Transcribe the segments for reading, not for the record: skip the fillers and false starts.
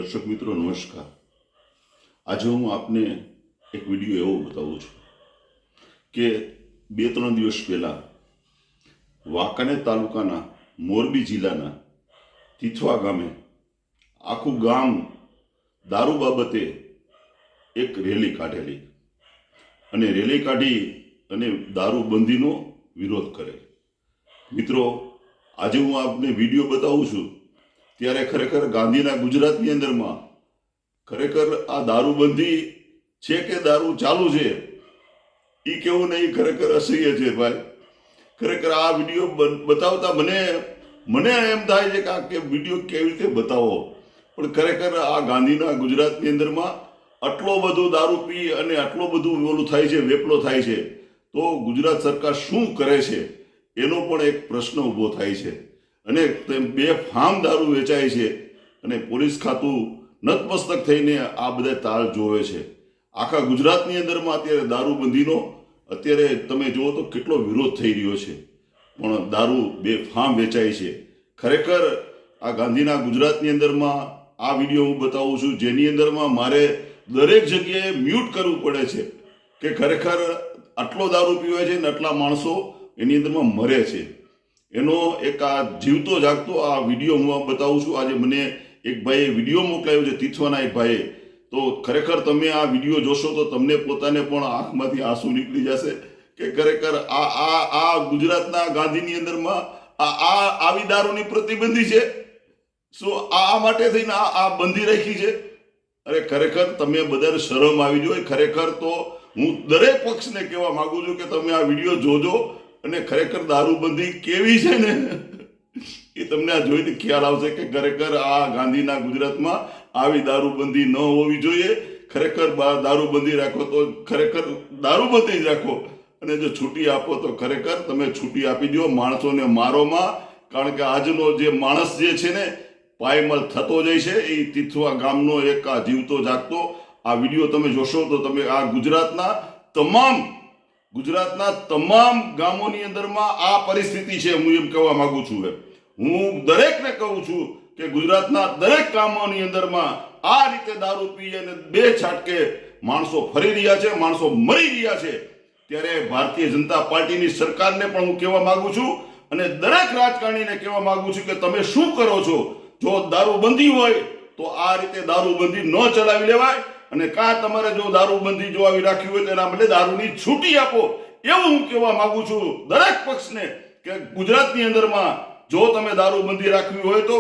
દર્શક મિત્રો નમસ્કાર। આજે હું આપને એક વિડીયો એવો બતાવું છું કે 2-3 દિવસ પહેલા વાંકાનેર તાલુકાના મોરબી જિલ્લાના તીથવા ગામે આખું ગામ દારૂ બાબતે એક રેલી કાઢેલી અને રેલી કાઢી અને દારૂબંધીનો વિરોધ કરે। મિત્રો આજે હું આપને વિડીયો બતાવું છું ત્યારે ખરેખર ગાંધીના ગુજરાતની અંદરમાં ખરેખર આ દારૂબંધી છે કે દારૂ ચાલુ છે એ કેવું નહીં, ખરેખર અસહ્ય છે ભાઈ। ખરેખર આ વિડીયો બતાવતા મને એમ થાય છે કે આ કે વિડીયો કેવી રીતે બતાવો, પણ ખરેખર આ ગાંધીના ગુજરાતની અંદરમાં આટલો બધો દારૂ પી અને આટલો બધું ઓલું થાય છે, વેપલો થાય છે, તો ગુજરાત સરકાર શું કરે છે એનો પણ એક પ્રશ્ન ઊભો થાય છે। અને બેફામ દારૂ વેચાય છે અને પોલીસ ખાતું નતમસ્તક થઈને આ બધા તાળ જોવે છે। આખા ગુજરાતની અંદરમાં અત્યારે દારૂબંધીનો અત્યારે તમે જુઓ તો કેટલો વિરોધ થઈ રહ્યો છે, પણ દારૂ બેફામ વેચાય છે। ખરેખર આ ગાંધીના ગુજરાતની અંદરમાં આ વિડીયો હું બતાવું છું જેની અંદરમાં મારે દરેક જગ્યાએ મ્યુટ કરવું પડે છે કે ખરેખર આટલો દારૂ પીવાય છે ને આટલા માણસો એની અંદરમાં મરે છે। એનો એક આ જીવતો જાગતો આ વિડીયો હું બતાવું છું। આજે મને એક ભાઈએ વિડીયો મોકલાવ્યો છે, તીથવાના એક ભાઈએ, તો ખરેખર તમે આ વિડીયો જોશો તો તમને પોતાને પણ આંખમાંથી આંસુ નીકળી જશે કે ખરેખર આ ગુજરાતના ગાંધીની અંદરમાં આવી દારૂની પ્રતિબંધી છે, શું આ માટે થઈને આ બંધી રાખી છે? અરે ખરેખર તમે બધાને શરમ આવી જોઈએ। ખરેખર તો હું દરેક પક્ષને કહેવા માંગુ છું કે તમે આ વિડીયો જોજો અને ખરેખર દારૂબંધી કેવી છે ને એ તમને આ જોઈને ખ્યાલ આવશે કે ખરેખર આ ગાંધીના ગુજરાતમાં આવી દારૂબંધી ન હોવી જોઈએ। ખરેખર દારૂબંધી રાખો તો ખરેખર દારૂબંધી જ રાખો અને જો છૂટી આપો તો ખરેખર તમે છૂટી આપી દો માણસોને મારોમાં, કારણ કે આજનો જે માણસ જે છે ને પાયમાલ થતો જાય છે એ તીથવા ગામનો એક આ જીવતો જાગતો આ વિડીયો તમે જોશો તો તમે આ ગુજરાતના તમામ ગામોની અંદરમાં આ પરિસ્થિતિ છે। હું એમ કહેવા માંગુ છું, હું દરેકને કહું છું કે ગુજરાતના દરેક ગામોની અંદરમાં આ રીતે દારૂ પી અને બે છાટકે માણસો ફરી રહ્યા છે, માણસો મરી રહ્યા છે। ત્યારે ભારતીય જનતા પાર્ટીની સરકારને પણ હું કહેવા માંગુ છું અને દરેક રાજકારણીને કહેવા માંગુ છું કે તમે શું કરો છો? જો દારૂબંધી હોય તો આ રીતે દારૂબંધી ન ચલાવી લેવાય અને કાં તમારે જો દારૂબંધી જો આવી રાખવી હોય તો એના બદલે દારૂની છૂટી આપો, એવું હું કહેવા માંગુ છું દરેક પક્ષને કે ગુજરાતની અંદરમાં જો તમે દારૂબંધી રાખવી હોય તો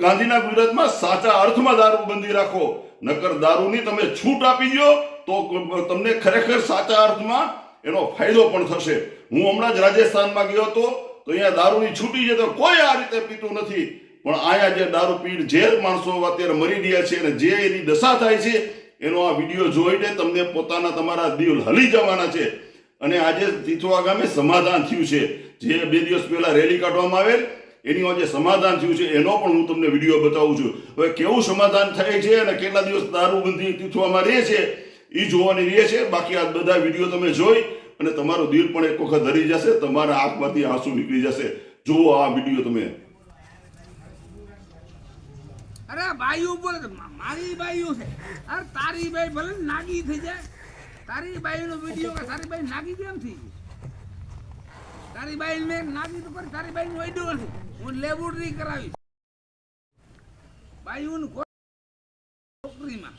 ગાંધીના ગુજરાતમાં સાચા અર્થમાં દારૂબંધી રાખો, નકર દારૂની તમે છૂટ આપી દો તો તમને ખરેખર સાચા અર્થમાં એનો ફાયદો પણ થશે। હું હમણાં જ રાજસ્થાનમાં ગયો હતો તો અહીંયા દારૂની છૂટી છે તો કોઈ આ રીતે પીતું નથી, પણ અહીંયા જે દારૂ પીને જે માણસો અત્યારે મરી રહ્યા છે અને જે એની દશા થાય છે એનો આ વિડીયો જોઈને તમને તમારા દિલ હલી જવાના છે। અને આજે તીથવા ગામે સમાધાન થયું છે, જે 2 દિવસ પહેલા રેલી કાઢવામાં આવેલ એની આજે સમાધાન થયું છે, એનો પણ હું તમને વિડીયો બતાવું છું। હવે કેવું સમાધાન થાય છે અને કેટલા દિવસ દારૂબંધી તીથવામાં રહે છે એ જોવાની રહે છે। બાકી આ બધા વિડીયો તમે જોઈ અને તમારું દિલ પણ એક વખત હરી જશે, તમારા આંખમાંથી આંસુ નીકળી જશે। જુઓ આ વિડીયો તમે। અરે બાયું બોલે મારી બાયું છે, અરે તારી બાઈ ભલે નાગી થઈ જાય, તારી બાઈનો વિડીયો કે તારી બાઈ નાગી કેમ થઈ ગઈ? તારી બાઈ મેં નાગી તો કરી, તારી બાઈનું વૈડ્યો નથી, હું લેબોરેટરી કરાવીશ બાયુનું છોકરીમાં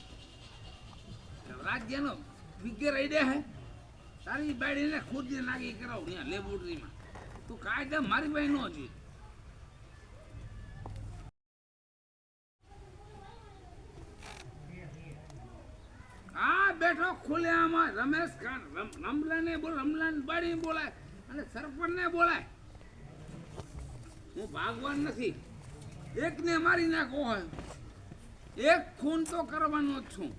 રાજ્યનો ફિગર આઈડિયા હે, તારી બાઈને ખુદ નાગી કરાવું ત્યાં લેબોરેટરીમાં, તું કાયદા મારી બાઈ નો હતી। આ બેઠો ખુલે આમાં રમેશ ખાન રમલાને રમલાન બાળી બોલાય અને સરપંચને બોલાય, હું ભાગવાન નથી, એકને મારી નાખો હોય, એક ખૂન તો કરવાનો જ છું।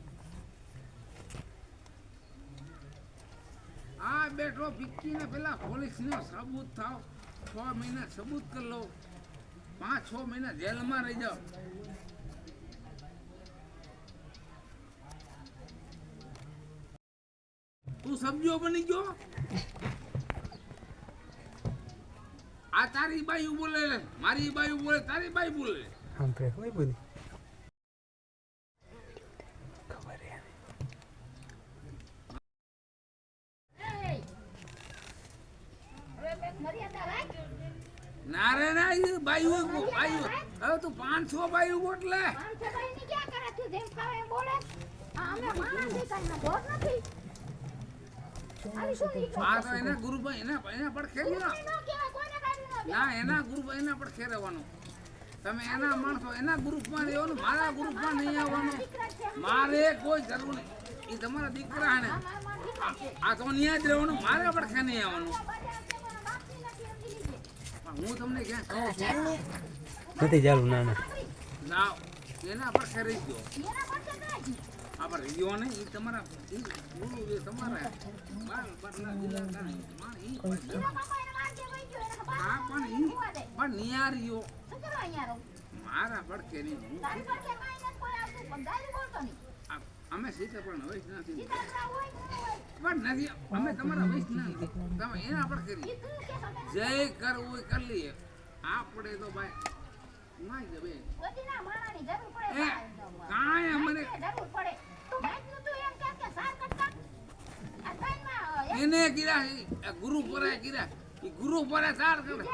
આ બેઠો ફિક્કીને પેલા પોલીસનો સબૂત થાવ, 6 મહિના સબૂત કરી લો, 5-6 મહિના જેલમાં રહી જાઓ। તું સમજો બની ગયો? આ તારી બાઈ બોલે, મારી બાઈ બોલે, તારી બાઈ બોલે, ના રે ના એ બાયું હવે તું 500 બાયું ગોટ લે આ તો એના ગુરુભાઈ એના પડખે લ્યો ના એના ગુરુભાઈ એના પડખે રહેવાનું તમે એના માણસો એના ગ્રુપમાં રહેવાનું મારા ગ્રુપમાં નહીં આવવાનું મારે કોઈ જરૂર નહીં એ તમારા દીકરા ને આ તો ત્યાં જ રહેવાનું મારે પડખે નહીં આવવાનું હું તમને ક્યાં કહું નથી ચાલુ ના ના એના પડખે રહી ગયો આપણે રહી ગયો ને એ તમારા ગુરુ એ તમારા હા પણ નિયારીઓ મારા પડખે નહીં અમે સીતે પણ વૈશ નથી પણ નથી અમે તમારા વૈશ નથી તમે એના પડખે રહી જય કરવું કરી લઈએ આપણે તો ભાઈ ના જ બેન કાંઈ અમને એને કીધા ગુરુ પરાય કીધા એ ગુરુ પરાય સાર કરે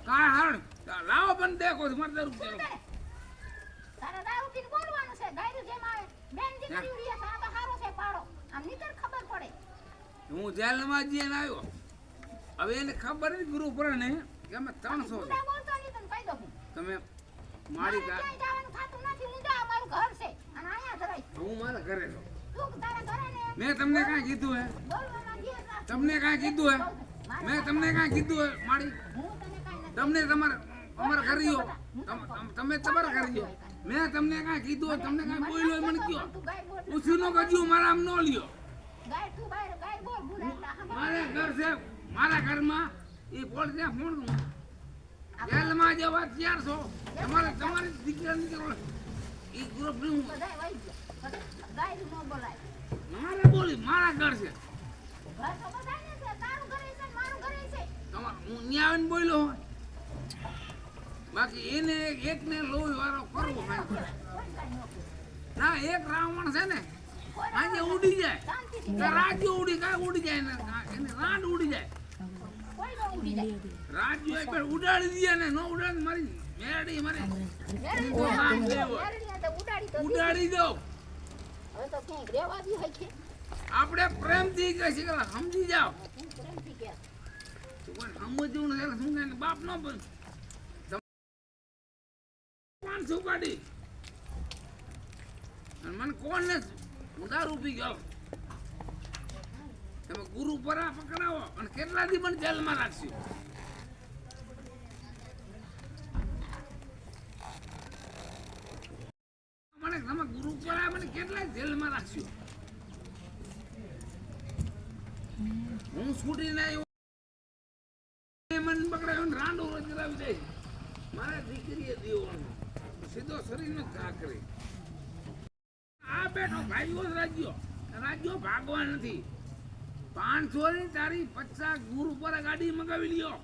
કાંઈ હાર લાવો પણ દેખો મારે દારૂ પીવાનો તારા દારૂ પીને બોલવાનું છે દારૂ જેમાં બેન દીકરી ઉડી છે આ તો હારો છે પાડો આમ નીતર ખબર પડે હું જેલમાં જઈને આવ્યો હવે એને ખબર નથી ગુરુ પરાય ને કે અમે 300 ઊંડા બોલતો નહીં તને કહી દઉં તમે મારી ક્યાંય જવાનું થાતું નથી ઊંડા અમારું ઘર છે અને અહીંયા ધરાય હું મારા ઘરે છું તું તારા ઘરે ને મેં તમને કાંઈ કીધું હે બોલવામાં ઘેર રાખ તમને કાંઈ કીધું હે મેં તમને કાંઈ કીધું હે મારી હું તને કાંઈ નથી તમને અમારા કર્યો તમે તમારા કર્યો મેં તમને કાંઈ કીધું હોય તમને કાંઈ બોલ્યો હોય મને કયો તું ગાય બોલ ઉછીનો ગજ્યું મારા આમ ન લ્યો ગાય તું ગાય બોલ બોલાય મારે ઘર છે મારા ઘરમાં એ પોલ ત્યાં ફોન કરું જેલમાં જવા તૈયાર છો તમારી દીકરાની દીકરો એ ગ્રુપ હું બધાય વઈ ગયા ગાય નું બોલાય મારે બોલી મારા ઘર છે ઘર તો બધાને છે તારું ઘરે છે મારું ઘરે છે તમારે હું ત્યાં આવીને બોલ્યો હોય બાકી એને એકને લોહી વાળો કરવો ના એક રાવણ છે ને આજે ઉડી જાય રાજ્ય ઉડી કાંઈ ઉડી જાય એને રાંડ ઉડી જાય કોઈ ન ઉડી જાય રાજ્ય એક ઉડાડી દે ને ન ઉડાડી મારી મેરડી મારે ઉડાડી દો હવે તો ક્યાંક રેવા દી હોય છે આપણે પ્રેમથી કહે છે કે સમજી જાઓ પ્રેમથી કે સમજવું નથી શું કહે બાપ નો પણ 500 કાઢી અને મને કોણ ને હું દારૂ પી ગયો તમે ગુરુ પરા પકડાવો અને કેટલા દી મને જેલમાં રાખશો મને તમે ગુરુ પરા મને કેટલા જેલમાં રાખશો હું છૂટીને આવ્યો મને પકડાયો ને રાંડો રચરાવી દે મારા દીકરીએ દેવાનું સીધો શરીરનો ઘા કરી આ બેઠો ભાઈઓ રાજ્યો ભાગવા નથી 500 ની તારી 50 ગુરુ પર ગાડી મગાવી લ્યો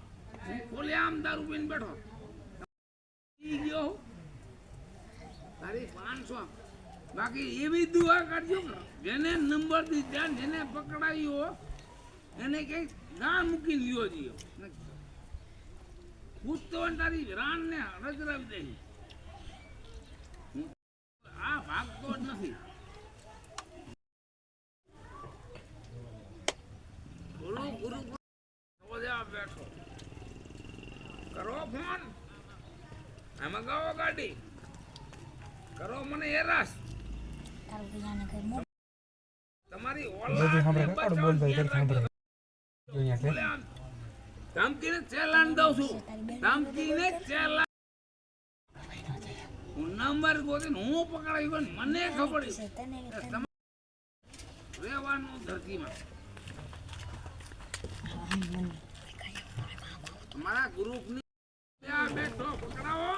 ખોલે આમ દારૂ પીને બેઠો ગયો તારી 500 બાકી એવી દુઆ કરજો જેને નંબર દીધા જેને પકડાયો એને કઈ ગામ મૂકી લ્યો જીઓ પૂછતો તારી રાન ને રજરાવી દે આ ભાગતો જ નથી ગુરુ ગુરુ બેઠો કરો ફોન આમાં ગાવો ગાડી કરો મને હેરાસ તમારી ધમકીને ચેલાન દઉં છું ધમકીને ચેલાન હું નંબર ગોતીને હું પકડાયો મને ખબર રહેવાનું ધરતીમાં અમારા ગ્રુપની બેઠો પકડાવો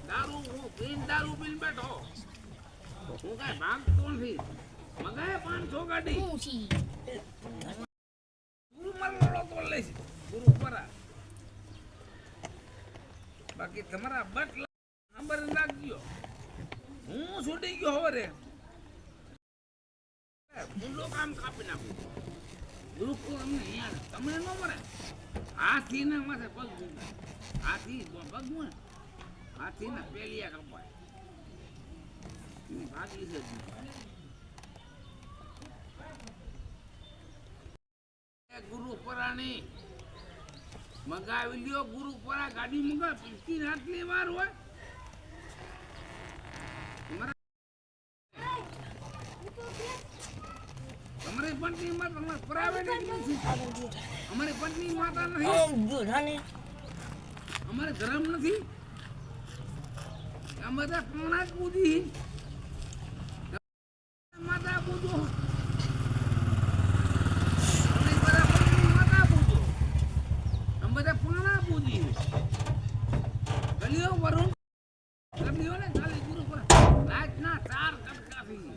દારૂ હું દારૂ પીને બેઠો હું કઈ ભાગતો નથી મગાય 500 ગાડી ગુરુ મારો તો લઈશ ગુરુ પરા બાકી તમારા બટ નંબર નાખજો હું છૂટી ગયો હવે રે હું કામ કાપી નાખું ગ્રુપ તો અમને યાર તમને ન મળે હાથીના માથે પગ મૂકે. હાથી પગ મૂકે, હાથીના પેલિયા કપાય. એની ભાગી છે જ નહીં. ગુરુ પરાણી મગાવી લ્યો. ગુરુ પરા ગાડી મગા 15 આટલી વાર હોય. તમારી પત્નીમાં તમારે પ્રાઇવેટ નથી. અમારી પત્ની માતા નથી. અમારે ધર્મ નથી. અમે બધા કોણા જ પૂજી માતા પૂજો. બધા પાણા પૂજી ગલીઓ વરુણ ગલીઓ ને ખાલી ગુરુ પર રાતના 4 કટકા થઈ.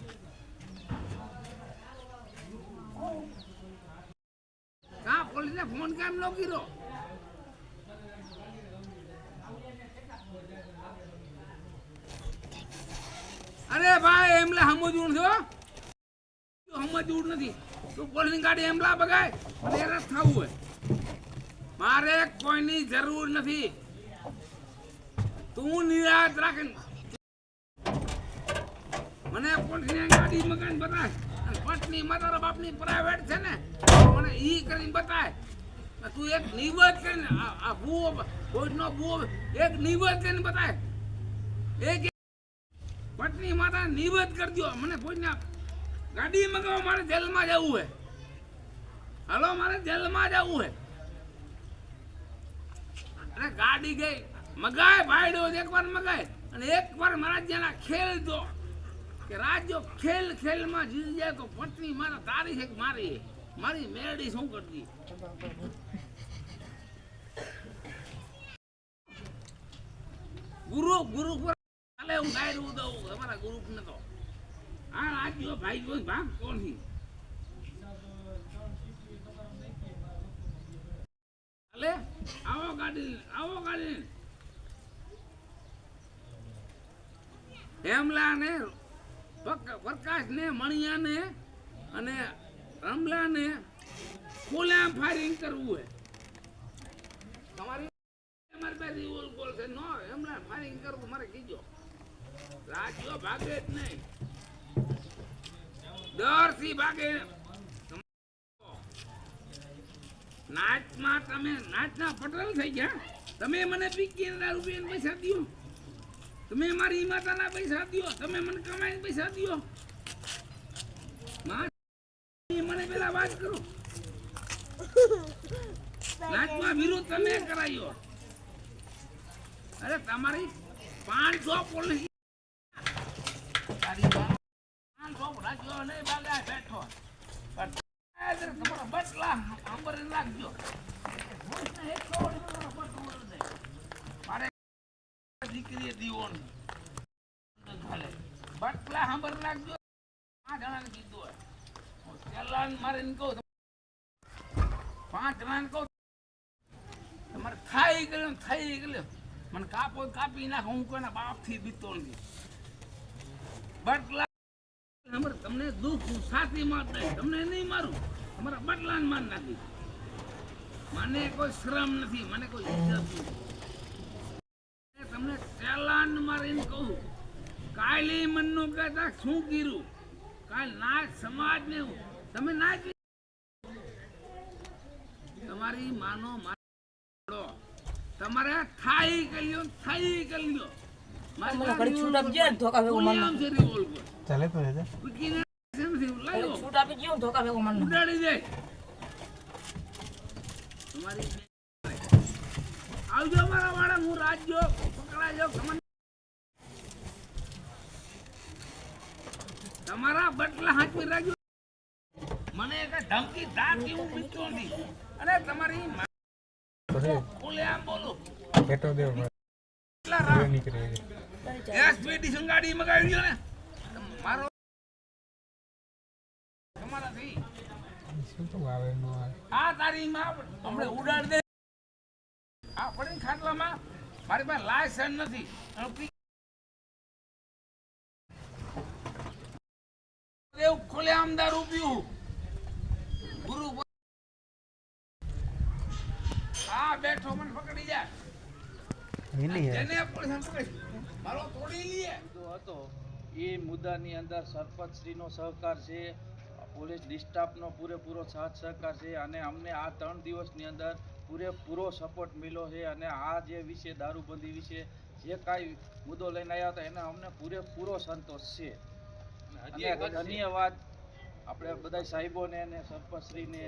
કા પોલીસને ફોન કેમ નો કર્યો? અરે ભાઈ એમલા સમજવું છો, સમજવું નથી. તું પોલીસની ગાડી એમલા બગાય અને એરસ થવું હોય. મારે કોઈની જરૂર નથી. તું નિરાશ રાખે મને પોલીસની ગાડી મકાન બતાય. પત્ની માતારા બાપની પ્રાઇવેટ છે ને, મને ઈ કરીને બતાય. તું એક નિવેદ કરીને આ ભૂવો કોઈનો ભૂવો એક નિવેદ કરીને બતાય. એક પત્ની માતા નિવેદ કરજો. મને કોઈના ગાડી મગાવો. મારે જેલમાં જવું હે. હાલો મારે જેલમાં જવું હે. અને ગાડી ગઈ મગાય ભાઈડો એકવાર મગાય અને એકવાર મારા જેના ખેલ દો કે રાજ્ય ખેલ ખેલમાં જીતી જાય તો પત્ની મારા તારી છે કે મારી મારી મેરડી શું કરતી. ગુરુ ગુરુ પર ચાલે હું ગાયરું દઉં તમારા ગ્રુપ ને તો આ રાજ્યો ભાઈ કોઈ ભાગ કોની ચાલે. આવો ગાડી હેમલા ને પ્રકાશ ને મણિયા ને અને રમલા ને ખુલ્લા ફાયરિંગ કરવું હોય. તમારી અમારી પાસે ગોલ છે નો હેમલા ફાયરિંગ કરવું મારે કીજો. રાજ્યો ભાગે જ નહીં, ડરથી ભાગે. નાચમાં તમે નાચના પટેલ થઈ ગયા. તમે મને 50,000 રૂપિયા પૈસા દો. તમે મારી માતાના પૈસા દો. તમે મને કમાઈને પૈસા દો. મને પેલા વાત કરો. નાચમાં વિરોધ તમે કરાયો. અરે તમારી 500 પોલીસ 500 રાજ્યો નહીં બાગા બેઠો. તમારા બટલા આંબર નાખજો. દીકરી દીવોન બટલા આંબર નાખજો. 5 જણાને કીધું ચલાન મારે કહું 5 જણાને કહું તમારે થઈ ગયો મને કાપો કાપી નાખો. હું કોઈના બાપથી બીતો નથી. બટલા તમને દુઃખ સાથી માર દે. તમને નહીં મારું, તમારા બટલાને માર નાખી. મને કોઈ શ્રમ નથી, મને કોઈ ઇજ્જત નથી. તમને ચલાન મારીને કહું કાયલી મનનું કહેતા શું કર્યું. કાલ નાચ સમાજ ને તમે નાચ તમારી માનો મારો તમારે થાઈ કર્યો મને ઘડી છૂટ આપજે ધોકા ભેગો મારનો ચાલે તો હે છૂટ આપી ગયો ધોકા ભેગો મારનો ઉડાડી દે. તમારી આવજો મારા વાળા. હું રાજ્યો પકડાજો. તમારા બટલા હાથમાં રાખજો. મને એક ધમકી દાતી હું બીતો નથી. અને તમારી ખોલે આમ બોલો બેટો દેવ નીકળે એક્સપેડિશન ગાડી મગાવી દો ને મારો તમારાથી શું તો આવે નો આવે. આ તારી માં આપણે ઉડાડ દે. આ પડી ખાટલામાં મારી પાસે લાયસન્સ નથી. દેવ ખોલે આમદાર ઉભ્યું ગુરુ આ બેઠો મને પકડી જાય જેને પોલીસ પકડી મારો તોડી લઈએ મુદ્દો હતો એ મુદ્દાની અંદર સરપંચશ્રીનો સહકાર છે, પોલીસ ડિસ્ટાફનો પૂરેપૂરો સાથ સહકાર છે અને અમને આ 3 દિવસની અંદર પૂરેપૂરો સપોર્ટ મળ્યો છે અને આ જે વિશે દારૂબંધી વિશે જે કાંઈ મુદ્દો લઈને આવ્યા હતા એને અમને પૂરેપૂરો સંતોષ છે. અને ધન્યવાદ આપણે બધા સાહેબોને અને સરપંચશ્રીને,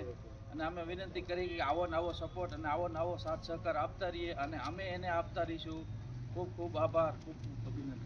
અને અમે વિનંતી કરી કે આવો નવો સપોર્ટ અને આવો નવો સાથ સહકાર આપતા રહીએ અને અમે એને આપતા રહીશું. ખૂબ ખૂબ આભાર, ખૂબ ખૂબ અભિનંદન.